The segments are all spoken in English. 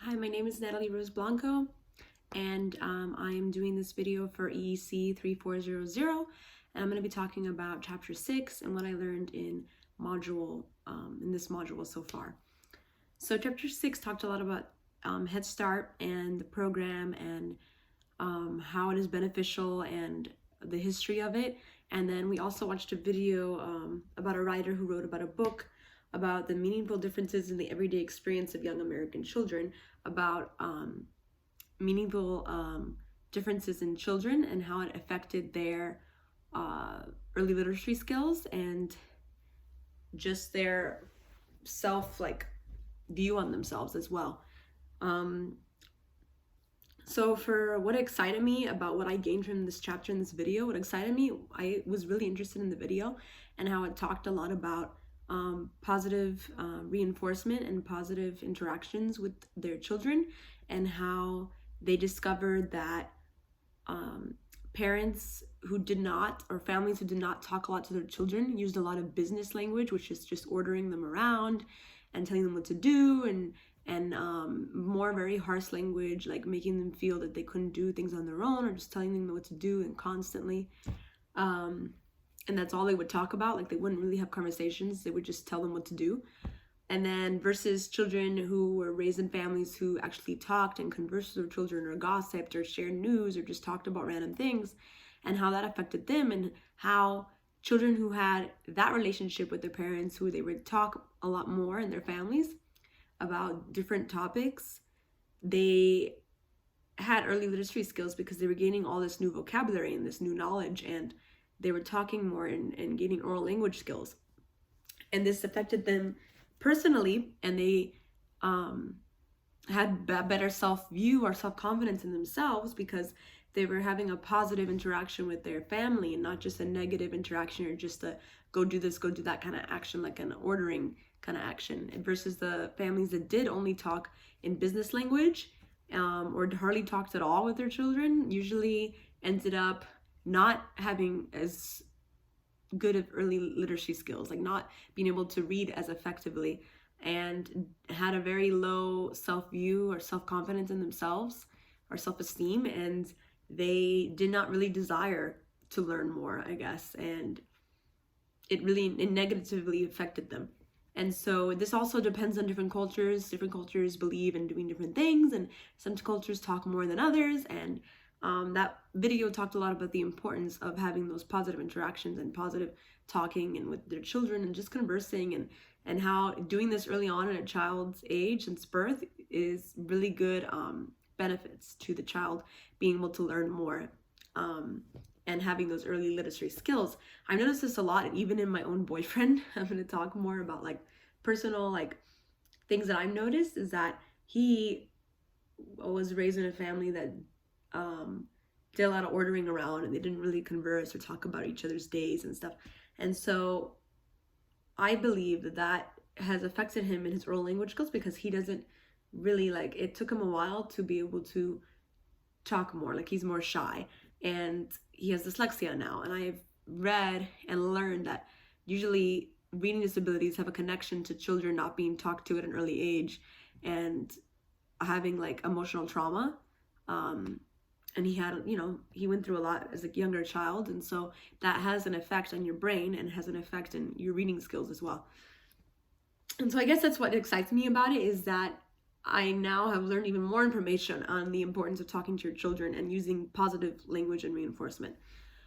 Hi, my name is Natalie Rose Blanco, and I'm doing this video for EEC 3400, and I'm going to be talking about Chapter 6 and what I learned in this module so far. So Chapter 6 talked a lot about Head Start and the program and how it is beneficial and the history of it. And then we also watched a video about a writer who wrote about a book about the meaningful differences in the everyday experience of young American children, about meaningful differences in children and how it affected their early literacy skills and just their view on themselves as well. So for what excited me about what I gained from this chapter in this video, I was really interested in the video and how it talked a lot about positive reinforcement and positive interactions with their children, and how they discovered that parents who did not, or families who did not talk a lot to their children, used a lot of business language, which is just ordering them around and telling them what to do, and more very harsh language, like making them feel that they couldn't do things on their own, or just telling them what to do and constantly. And that's all they would talk about. Like, they wouldn't really have conversations. They would just tell them what to do. And then versus children who were raised in families who actually talked and conversed with their children, or gossiped, or shared news, or just talked about random things, and how that affected them, and how children who had that relationship with their parents, who they would talk a lot more in their families about different topics, they had early literacy skills because they were gaining all this new vocabulary and this new knowledge, and they were talking more and gaining oral language skills. And this affected them personally, and they had better self-view or self-confidence in themselves because they were having a positive interaction with their family and not just a negative interaction, or just a go do this, go do that kind of action, like an ordering kind of action, versus the families that did only talk in business language or hardly talked at all with their children, usually ended up not having as good of early literacy skills, like not being able to read as effectively, and had a very low self-view or self-confidence in themselves or self-esteem, and they did not really desire to learn more, I guess, and it negatively affected them. And so this also depends on different cultures. Different cultures believe in doing different things, and some cultures talk more than others, and that video talked a lot about the importance of having those positive interactions and positive talking and with their children and just conversing, and how doing this early on at a child's age since birth is really good benefits to the child being able to learn more and having those early literacy skills. I've noticed this a lot even in my own boyfriend. I'm going to talk more about personal things that I've noticed, is that he was raised in a family that did a lot of ordering around, and they didn't really converse or talk about each other's days and stuff. And so I believe that has affected him in his oral language skills, because he doesn't really it took him a while to be able to talk more. He's more shy, and he has dyslexia now. And I've read and learned that usually reading disabilities have a connection to children not being talked to at an early age and having emotional trauma. And he had, he went through a lot as a younger child. And so that has an effect on your brain and has an effect in your reading skills as well. And so I guess that's what excites me about it, is that I now have learned even more information on the importance of talking to your children and using positive language and reinforcement.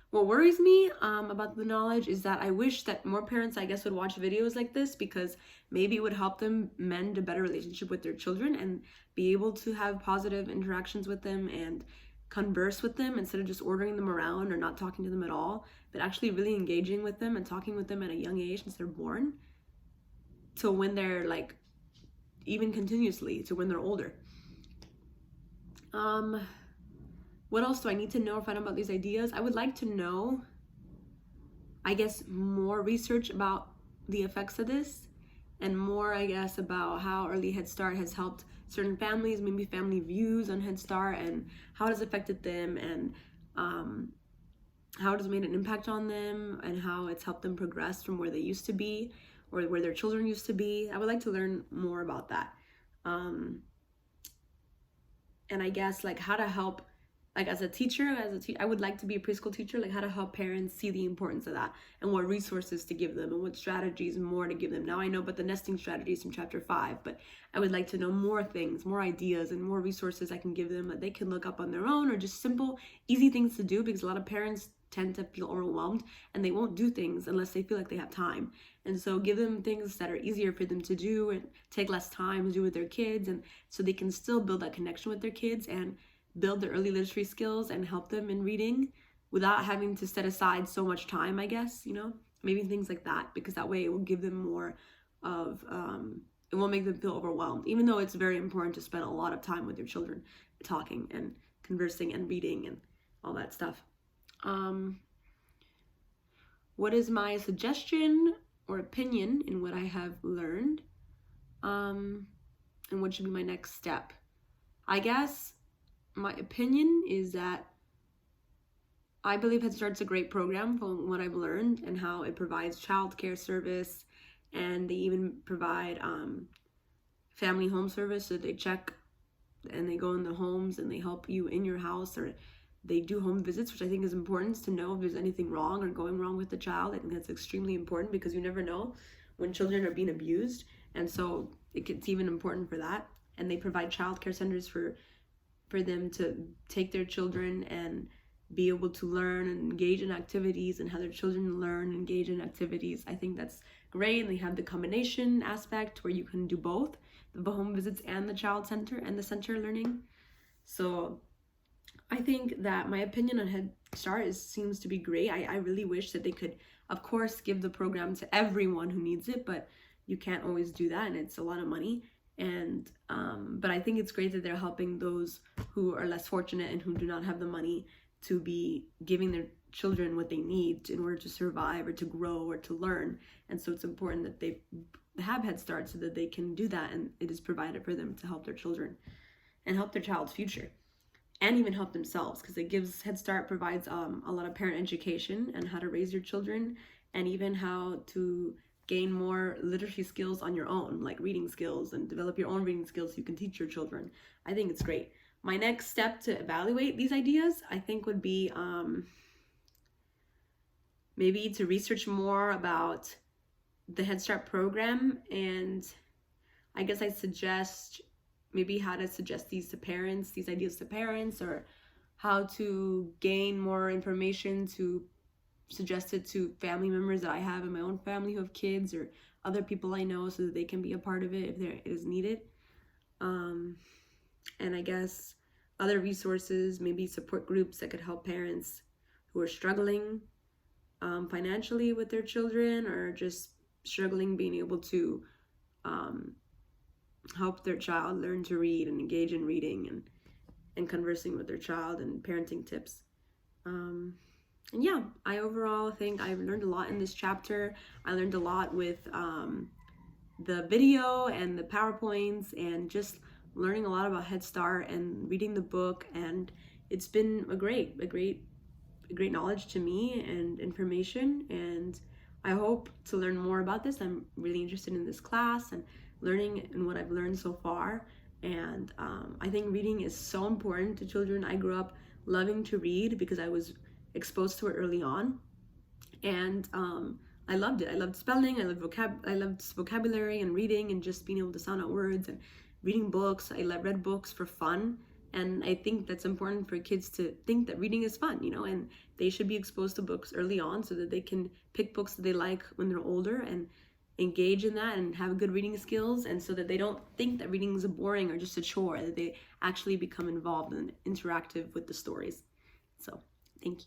What worries me about the knowledge is that I wish that more parents, I guess, would watch videos like this, because maybe it would help them mend a better relationship with their children and be able to have positive interactions with them and converse with them instead of just ordering them around or not talking to them at all, but actually really engaging with them and talking with them at a young age since they're born, to when they're even continuously to when they're older. What else do I need to know or find out about these ideas? I would like to know, I guess, more research about the effects of this, and more, I guess, about how early Head Start has helped certain families, maybe family views on Head Start, and how it has affected them, and how it has made an impact on them, and how it's helped them progress from where they used to be or where their children used to be. I would like to learn more about that. and I guess like how to help, like as a teacher, I would like to be a preschool teacher, like how to help parents see the importance of that and what resources to give them and what strategies more to give them. Now I know about the nesting strategies from chapter 5, but I would like to know more things, more ideas, and more resources I can give them that they can look up on their own, or just simple, easy things to do, because a lot of parents tend to feel overwhelmed and they won't do things unless they feel like they have time. And so give them things that are easier for them to do and take less time to do with their kids, and so they can still build that connection with their kids and build their early literacy skills and help them in reading without having to set aside so much time, I guess, maybe things like that, because that way it will give them more of, it won't make them feel overwhelmed, even though it's very important to spend a lot of time with your children talking and conversing and reading and all that stuff. What is my suggestion or opinion in what I have learned, and what should be my next step? I guess my opinion is that I believe Head Start's a great program from what I've learned, and how it provides childcare service, and they even provide family home service. So they check and they go in the homes and they help you in your house, or they do home visits, which I think is important to know if there's anything wrong or going wrong with the child. I think that's extremely important, because you never know when children are being abused, and so it's even important for that. And they provide childcare centers for them to take their children and be able to learn and engage in activities, and have their children learn and engage in activities. I think that's great. And they have the combination aspect where you can do both, the home visits and the child center and the center learning. So I think that my opinion on Head Start seems to be great. I really wish that they could, of course, give the program to everyone who needs it, but you can't always do that, and it's a lot of money. And but I think it's great that they're helping those who are less fortunate and who do not have the money to be giving their children what they need in order to survive or to grow or to learn. And so it's important that they have Head Start so that they can do that, and it is provided for them to help their children and help their child's future, and even help themselves, because Head Start provides a lot of parent education and how to raise your children, and even how to gain more literacy skills on your own, like reading skills, and develop your own reading skills so you can teach your children. I think it's great. My next step to evaluate these ideas, I think, would be maybe to research more about the Head Start program, and I guess I suggest maybe how to suggest these ideas to parents, or how to gain more information to suggest it to family members that I have in my own family who have kids, or other people I know, so that they can be a part of it if it is needed. And I guess other resources, maybe support groups that could help parents who are struggling financially with their children, or just struggling being able to help their child learn to read and engage in reading and conversing with their child, and parenting tips. And yeah, I overall think I've learned a lot in this chapter. I learned a lot with the video and the PowerPoints, and just learning a lot about Head Start and reading the book. And it's been a great knowledge to me and information. And I hope to learn more about this. I'm really interested in this class and learning and what I've learned so far. And I think reading is so important to children. I grew up loving to read because I was exposed to it early on, and I loved it. I loved spelling, I loved vocabulary and reading, and just being able to sound out words and reading books. I read books for fun, and I think that's important for kids to think that reading is fun, and they should be exposed to books early on so that they can pick books that they like when they're older and engage in that and have good reading skills, and so that they don't think that reading is boring or just a chore, that they actually become involved and interactive with the stories. So, thank you.